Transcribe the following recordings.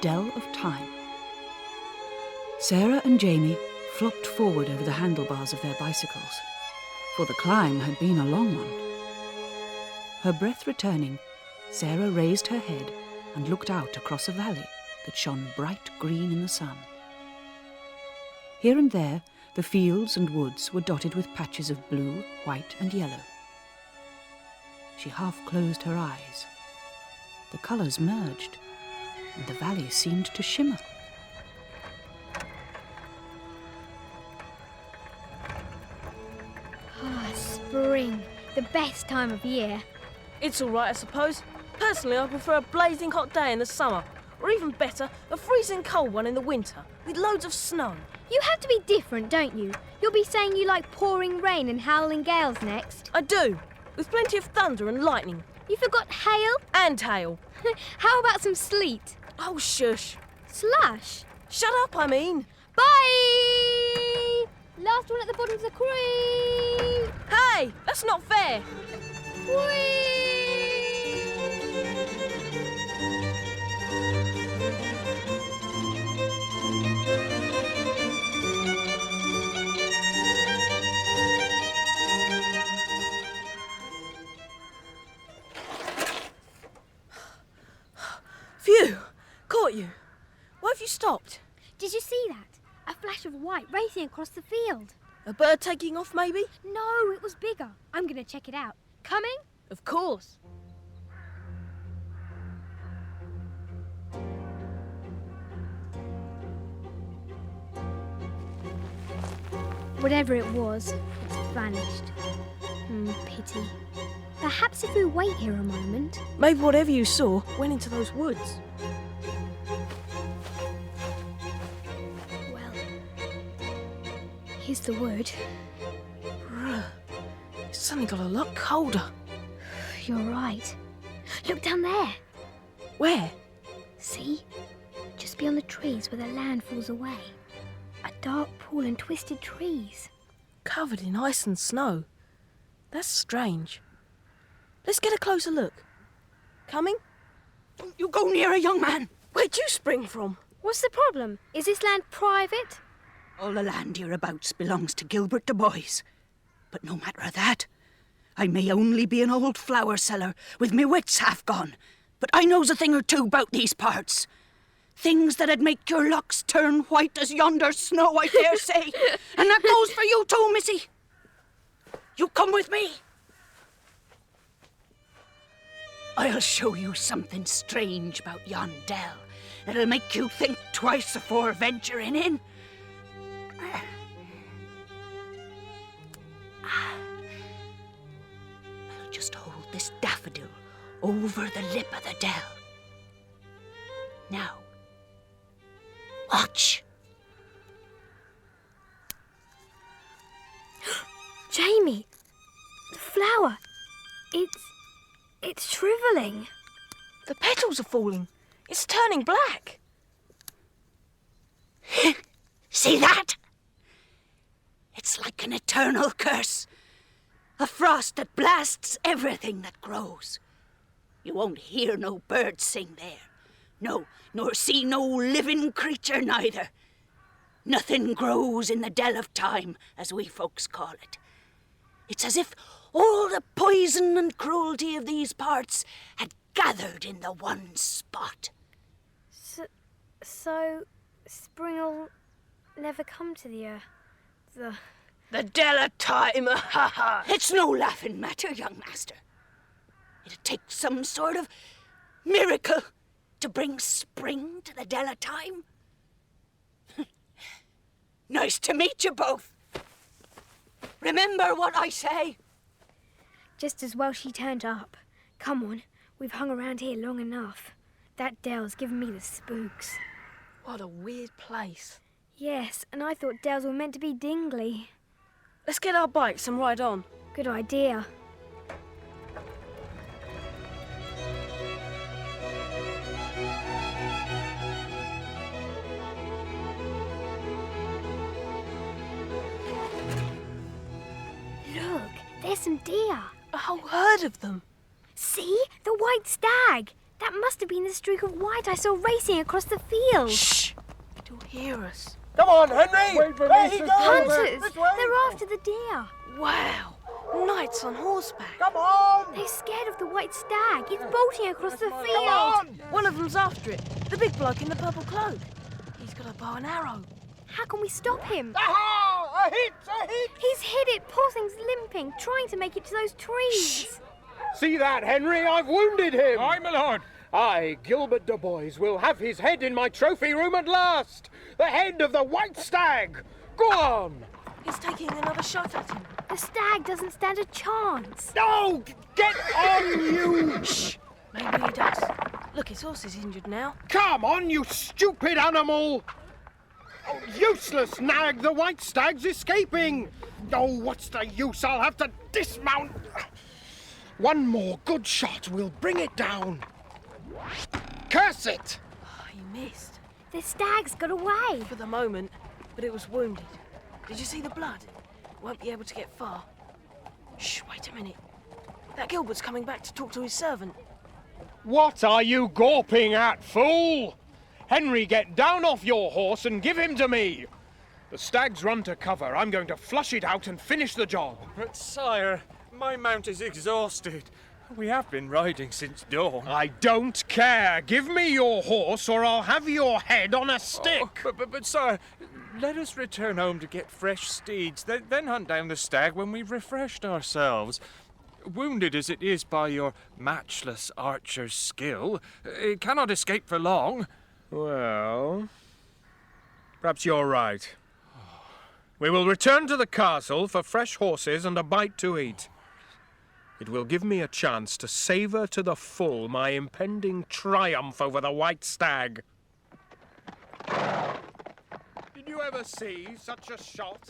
Dell of Time. Sarah and Jamie flopped forward over the handlebars of their bicycles, for the climb had been a long one. Her breath returning, Sarah raised her head and looked out across a valley that shone bright green in the sun. Here and there, the fields and woods were dotted with patches of blue, white and yellow. She half closed her eyes. The colours merged, and the valley seemed to shimmer. Spring, the best time of year. It's all right, I suppose. Personally, I prefer a blazing hot day in the summer, or even better, a freezing cold one in the winter, with loads of snow. You have to be different, don't you? You'll be saying you like pouring rain and howling gales next. I do, with plenty of thunder and lightning. You forgot hail? And hail. How about some sleet? Oh, shush. Slush? Shut up, I mean. Bye! Last one at the bottom of the creek. Hey, that's not fair. Whee! Phew, caught you. Why have you stopped? Did you see that? A flash of white racing across the field. A bird taking off, maybe? No, it was bigger. I'm going to check it out. Coming? Of course. Whatever it was, it's vanished. Pity. Perhaps if we wait here a moment. Maybe whatever you saw went into those woods. Well, here's the wood. It's suddenly got a lot colder. You're right. Look down there. Where? See? Just beyond the trees where the land falls away. A dark pool and twisted trees. Covered in ice and snow. That's strange. Let's get a closer look. Coming? Don't you go near a young man! Where'd you spring from? What's the problem? Is this land private? All the land hereabouts belongs to Gilbert the boys. But no matter of that, I may only be an old flower seller with me wits half gone, but I knows a thing or two about these parts. Things that'd make your locks turn white as yonder snow, I dare say. And that goes for you too, missy. You come with me. I'll show you something strange about yon dell that'll make you think twice afore venturing in. I'll just hold this daffodil over the lip of the dell. Now, watch. Jamie, the flower. It's shrivelling. The petals are falling. It's turning black. See that? It's like an eternal curse. A frost that blasts everything that grows. You won't hear no birds sing there. No, nor see no living creature neither. Nothing grows in the Dell of Time, as we folks call it. It's as if all the poison and cruelty of these parts had gathered in the one spot. So spring'll never come to the earth. The Dell of Time, ha ha! It's no laughing matter, young master. It'll take some sort of miracle to bring spring to the Dell of Time. Nice to meet you both. Remember what I say. Just as well she turned up. Come on, we've hung around here long enough. That Dell's given me the spooks. What a weird place. Yes, and I thought dells were meant to be dingly. Let's get our bikes and ride on. Good idea. Look, there's some deer. A whole herd of them. See? The white stag. That must have been the streak of white I saw racing across the field. Shh! He'll hear us. Come on, Henry! Wait for There me, he Sister goes! Hunters! This way! They're after the deer. Wow! Knights on horseback. Come on! They're scared of the white stag. It's bolting across the Come field. on! One of them's after it. The big bloke in the purple cloak. He's got a bow and arrow. How can we stop him? Aha! A hit! A hit! He's hit it. Poor thing's limping, trying to make it to those trees. See that, Henry? I've wounded him. Aye, my lord. I, Gilbert de Boys, will have his head in my trophy room at last. The head of the white stag. Go on. He's taking another shot at him. The stag doesn't stand a chance. No, get on, you. Shh! Maybe he does. Look, his horse is injured now. Come on, you stupid animal. Oh, useless nag, the white stag's escaping. Oh, what's the use? I'll have to dismount. One more good shot will bring it down. Curse it! Oh, he missed. The stag's got away. For the moment, but it was wounded. Did you see the blood? Won't be able to get far. Shh, wait a minute. That Gilbert's coming back to talk to his servant. What are you gawping at, fool? Henry, get down off your horse and give him to me. The stag's run to cover. I'm going to flush it out and finish the job. But, sire, my mount is exhausted. We have been riding since dawn. I don't care. Give me your horse or I'll have your head on a stick. But, sire, let us return home to get fresh steeds, then hunt down the stag when we've refreshed ourselves. Wounded as it is by your matchless archer's skill, it cannot escape for long. Well, perhaps you're right. We will return to the castle for fresh horses and a bite to eat. It will give me a chance to savour to the full my impending triumph over the white stag. Did you ever see such a shot?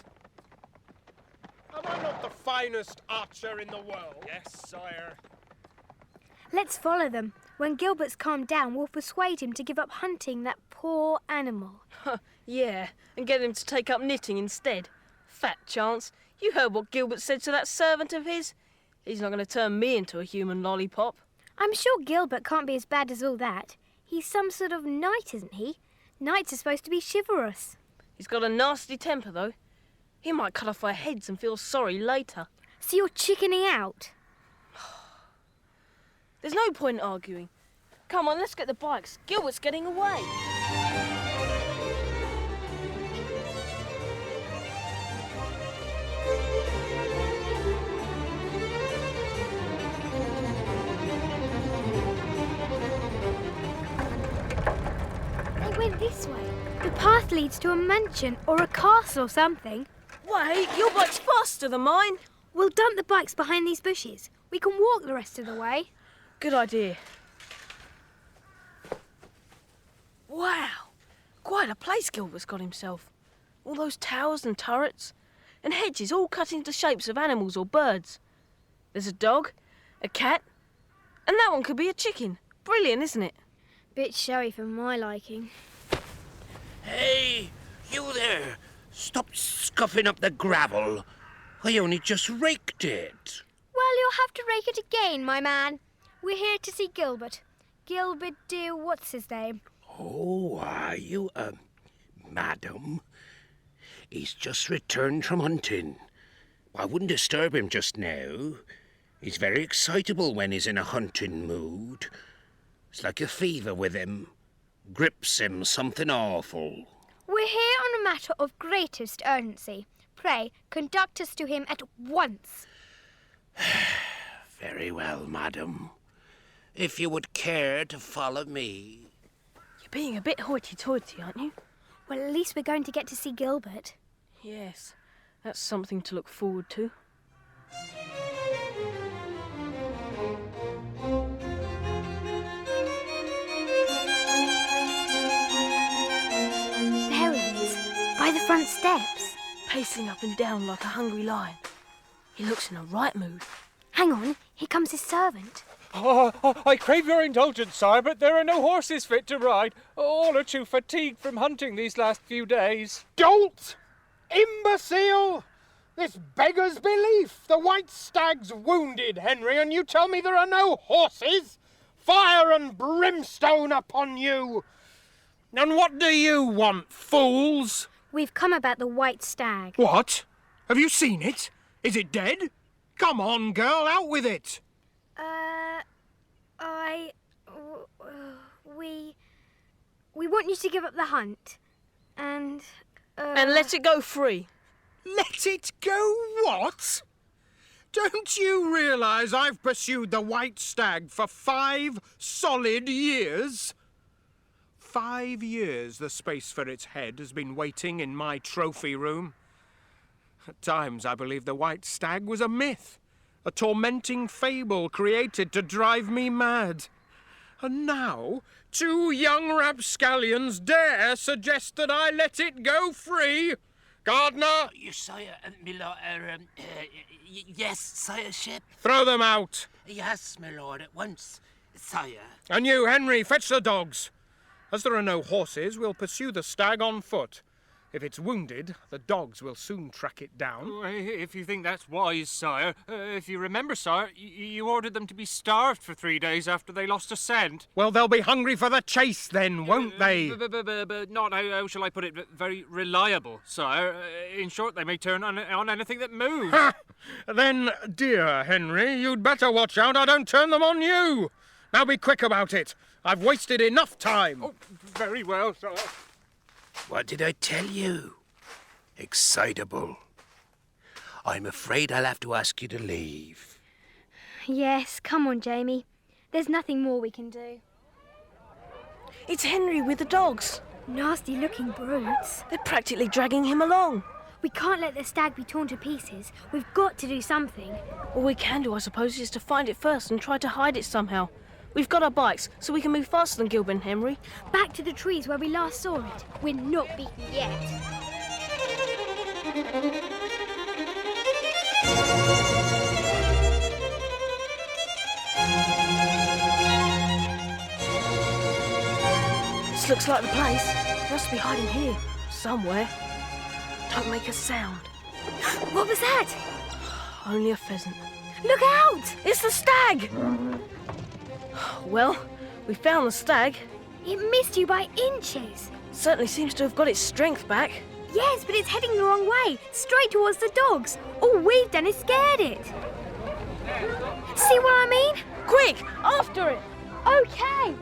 Am I not the finest archer in the world? Yes, sire. Let's follow them. When Gilbert's calmed down, we'll persuade him to give up hunting that poor animal. Yeah, and get him to take up knitting instead. Fat chance. You heard what Gilbert said to that servant of his? He's not going to turn me into a human lollipop. I'm sure Gilbert can't be as bad as all that. He's some sort of knight, isn't he? Knights are supposed to be chivalrous. He's got a nasty temper, though. He might cut off our heads and feel sorry later. So you're chickening out? There's no point in arguing. Come on, let's get the bikes. Gilbert's getting away. They went this way. The path leads to a mansion or a castle or something. Wait, your bike's faster than mine. We'll dump the bikes behind these bushes. We can walk the rest of the way. Good idea. Wow, quite a place Gilbert's got himself. All those towers and turrets, and hedges all cut into shapes of animals or birds. There's a dog, a cat, and that one could be a chicken. Brilliant, isn't it? Bit showy for my liking. Hey, you there! Stop scuffing up the gravel. I only just raked it. Well, you'll have to rake it again, my man. We're here to see Gilbert. Gilbert, dear, what's his name? Oh, are you, madam? He's just returned from hunting. I wouldn't disturb him just now. He's very excitable when he's in a hunting mood. It's like a fever with him. Grips him something awful. We're here on a matter of greatest urgency. Pray, conduct us to him at once. Very well, madam. If you would care to follow me. You're being a bit hoity-toity, aren't you? Well, at least we're going to get to see Gilbert. Yes, that's something to look forward to. There he is, by the front steps. Pacing up and down like a hungry lion. He looks in a right mood. Hang on, here comes his servant. I crave your indulgence, sire, but there are no horses fit to ride. All are too fatigued from hunting these last few days. Dolt! Imbecile! This beggars belief. The white stag's wounded, Henry, and you tell me there are no horses? Fire and brimstone upon you! And what do you want, fools? We've come about the white stag. What? Have you seen it? Is it dead? Come on, girl, out with it! We want you to give up the hunt. And let it go free. Let it go what? Don't you realise I've pursued the white stag for 5 solid years? 5 years the space for its head has been waiting in my trophy room. At times I believe the white stag was a myth, a tormenting fable created to drive me mad. And now 2 young rapscallions dare suggest that I let it go free. Gardner! Your sire, my lord, yes, sireship. Throw them out. Yes, my lord, at once, sire. And you, Henry, fetch the dogs. As there are no horses, we'll pursue the stag on foot. If it's wounded, the dogs will soon track it down. If you think that's wise, sire. If you remember, sire, you ordered them to be starved for 3 days after they lost a scent. Well, they'll be hungry for the chase then, won't they? But not, how shall I put it, very reliable, sire. In short, they may turn on anything that moves. Ha! Then, dear Henry, you'd better watch out I don't turn them on you. Now be quick about it. I've wasted enough time. Oh, very well, sire. What did I tell you? Excitable. I'm afraid I'll have to ask you to leave. yes, come on, Jamie. There's nothing more we can do. It's Henry with the dogs. Nasty-looking brutes. They're practically dragging him along. We can't let the stag be torn to pieces. We've got to do something. All we can do, I suppose, is to find it first and try to hide it somehow. We've got our bikes, so we can move faster than Gilbert and Henry. Back to the trees where we last saw it. We're not beaten yet. This looks like the place. It must be hiding here, somewhere. Don't make a sound. What was that? Only a pheasant. Look out! It's the stag! Well, we found the stag. It missed you by inches. Certainly seems to have got its strength back. Yes, but it's heading the wrong way, straight towards the dogs. All we've done is scared it. See what I mean? Quick, after it! Okay.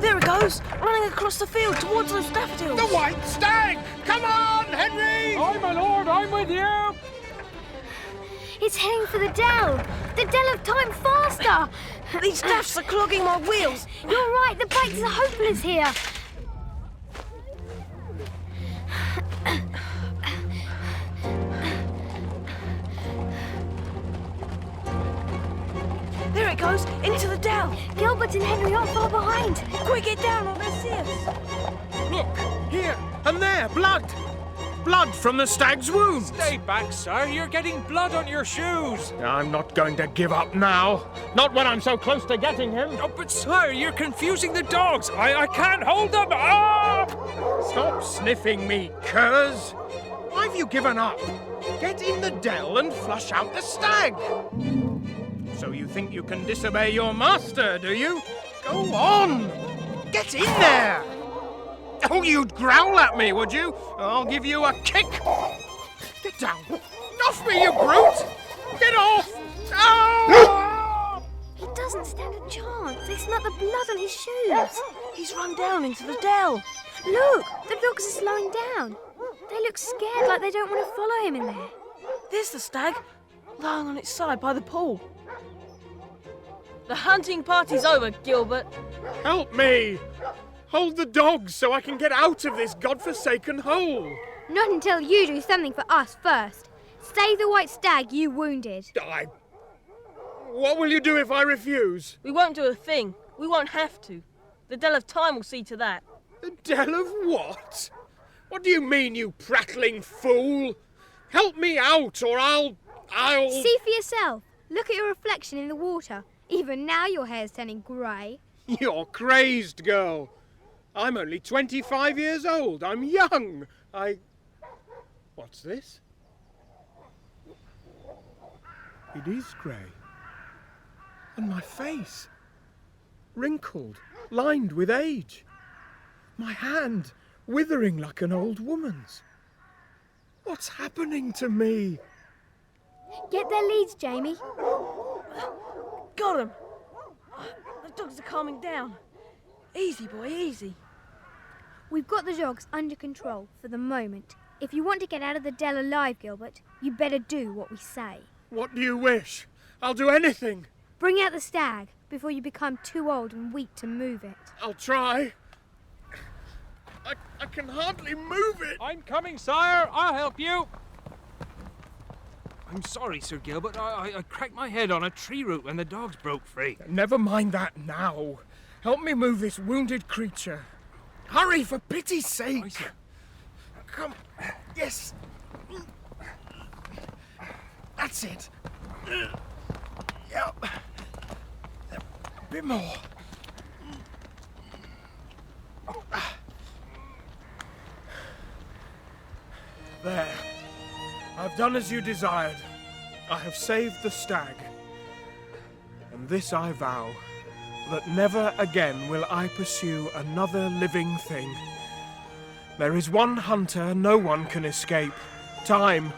There it goes, running across the field towards those daffodils. The white stag! Come on, Henry! Aye, my lord, I'm with you. It's heading for the Dell. The Dell of Time, faster! These daffs are clogging my wheels. You're right, the bikes are hopeless here. There it goes, into the Dell. Gilbert and Henry aren't far behind. Quick, get down or they'll see us. Look, here and there, blood! Blood from the stag's wounds! Stay back, sir. You're getting blood on your shoes. I'm not going to give up now. Not when I'm so close to getting him. Oh, but sir, you're confusing the dogs. I can't hold them. Ah! Stop sniffing me, curs! Why have you given up? Get in the Dell and flush out the stag! So you think you can disobey your master, do you? Go on! Get in there! Oh, you'd growl at me, would you? I'll give you a kick! Get down! Off me, you brute! Get off! Ah! He doesn't stand a chance. They smell the blood on his shoes. He's run down into the Dell. Look, the dogs are slowing down. They look scared, like they don't want to follow him in there. There's the stag, lying on its side by the pool. The hunting party's over, Gilbert. Help me! Hold the dogs so I can get out of this godforsaken hole! Not until you do something for us first. Save the white stag you wounded. What will you do if I refuse? We won't do a thing. We won't have to. The Dell of Time will see to that. The Dell of what? What do you mean, you prattling fool? Help me out or I'll... See for yourself. Look at your reflection in the water. Even now your hair's turning grey. You're crazed, girl. I'm only 25 years old. I'm young. What's this? It is grey. And my face, wrinkled, lined with age. My hand, withering like an old woman's. What's happening to me? Get their leads, Jamie. Got him! The dogs are calming down. Easy, boy, easy. We've got the dogs under control for the moment. If you want to get out of the Dell alive, Gilbert, you better do what we say. What do you wish? I'll do anything. Bring out the stag before you become too old and weak to move it. I'll try. I can hardly move it. I'm coming, sire. I'll help you. I'm sorry, Sir Gilbert. I cracked my head on a tree root when the dogs broke free. Never mind that now. Help me move this wounded creature. Hurry, for pity's sake. Aye, sir. Come. Yes. That's it. Yep. A bit more. There. I've done as you desired. I have saved the stag. And this I vow, that never again will I pursue another living thing. There is one hunter no one can escape, time.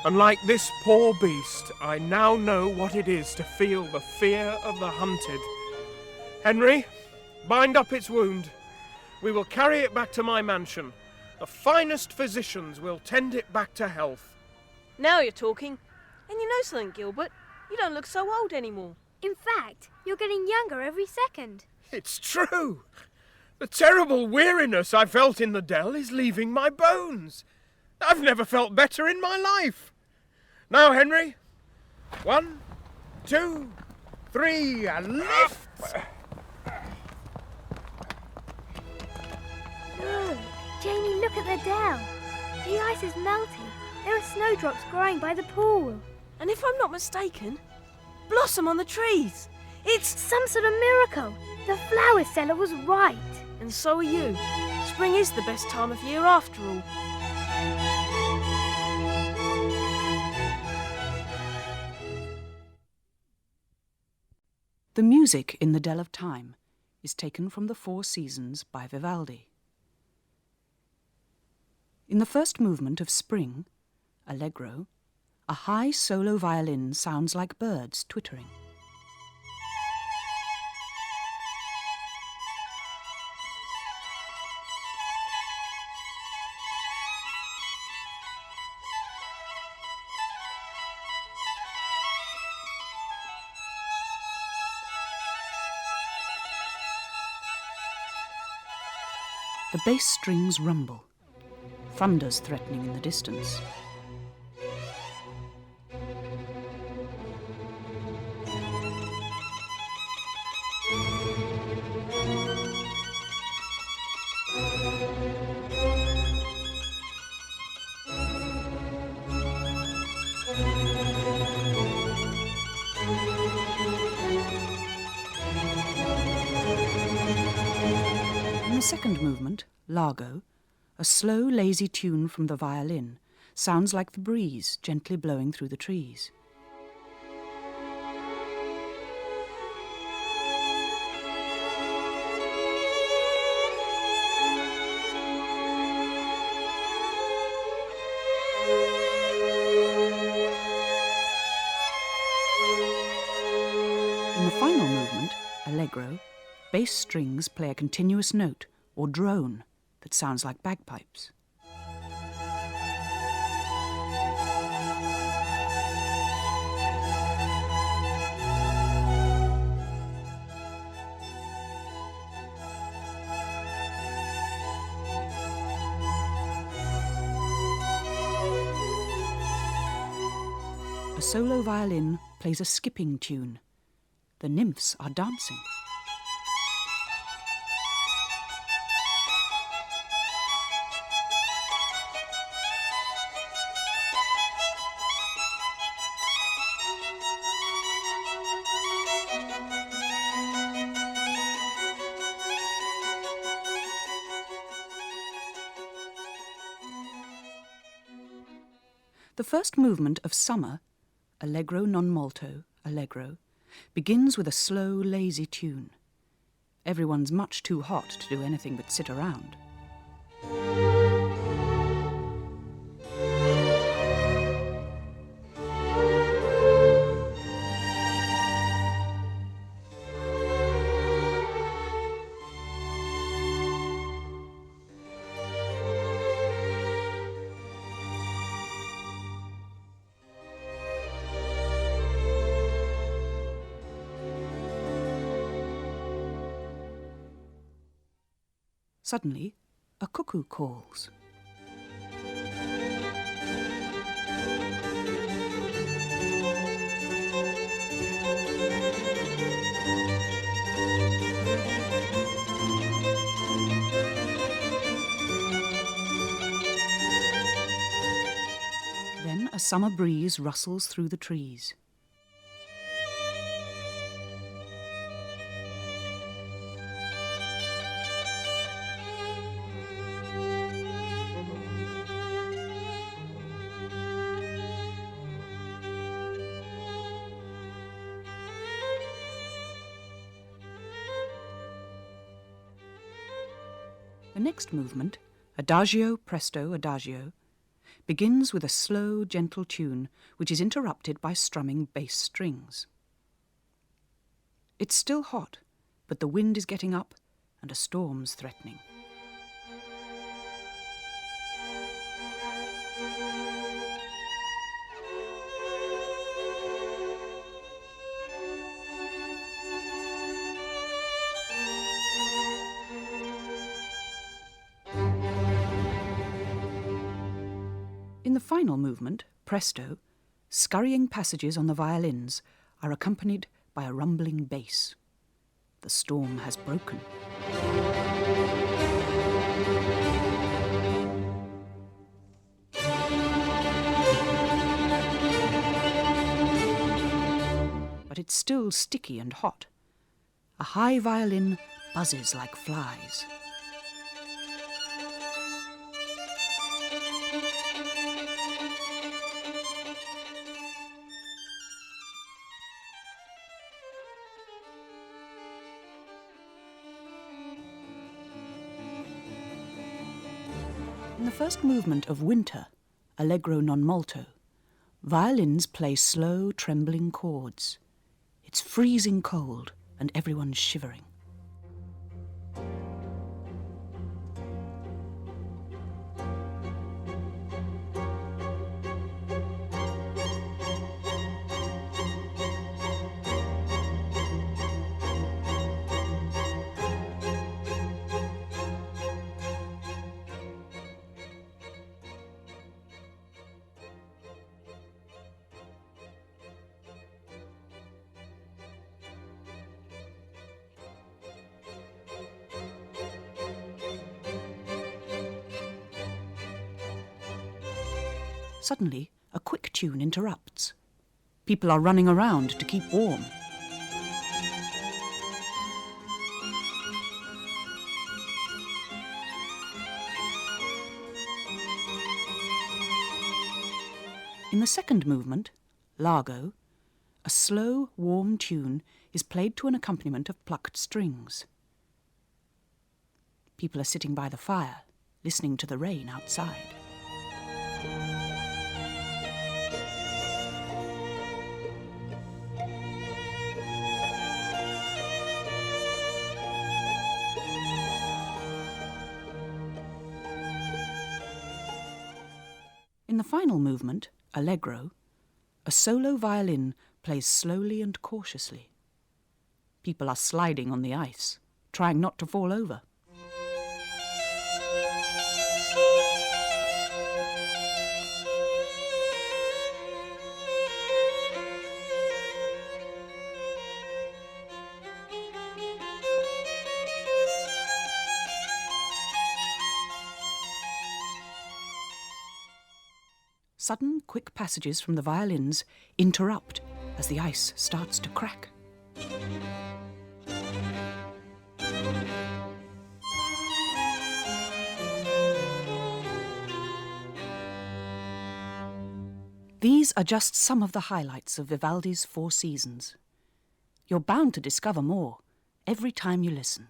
And like this poor beast, I now know what it is to feel the fear of the hunted. Henry, bind up its wound. We will carry it back to my mansion. The finest physicians will tend it back to health. Now you're talking. And you know something, Gilbert? You don't look so old anymore. In fact, you're getting younger every second. It's true. The terrible weariness I felt in the dell is leaving my bones. I've never felt better in my life. Now, Henry. 1, 2, 3, and lift! Look, Jamie, look at the dell. The ice is melting. There are snowdrops growing by the pool. And if I'm not mistaken, blossom on the trees. It's... Some sort of miracle. The flower seller was right. And so are you. Spring is the best time of year after all. The music in the Dell of Time is taken from the Four Seasons by Vivaldi. In the first movement of Spring, Allegro, a high solo violin sounds like birds twittering. The bass strings rumble. Thunder's threatening in the distance. In the second movement, Largo, a slow, lazy tune from the violin, sounds like the breeze gently blowing through the trees. In the final movement, Allegro, bass strings play a continuous note, or drone, that sounds like bagpipes. A solo violin plays a skipping tune. The nymphs are dancing. The first movement of Summer, Allegro non molto, allegro, begins with a slow, lazy tune. Everyone's much too hot to do anything but sit around. Suddenly, a cuckoo calls. Then a summer breeze rustles through the trees. The next movement, adagio, presto, adagio, begins with a slow, gentle tune which is interrupted by strumming bass strings. It's still hot, but the wind is getting up and a storm's threatening. In the final movement, presto, scurrying passages on the violins are accompanied by a rumbling bass. The storm has broken. But it's still sticky and hot. A high violin buzzes like flies. In the first movement of Winter, allegro non molto, violins play slow, trembling chords. It's freezing cold and everyone's shivering. Suddenly, a quick tune interrupts. People are running around to keep warm. In the second movement, largo, a slow, warm tune is played to an accompaniment of plucked strings. People are sitting by the fire, listening to the rain outside. In the final movement, allegro, a solo violin plays slowly and cautiously. People are sliding on the ice, trying not to fall over. Sudden, quick passages from the violins interrupt as the ice starts to crack. These are just some of the highlights of Vivaldi's Four Seasons. You're bound to discover more every time you listen.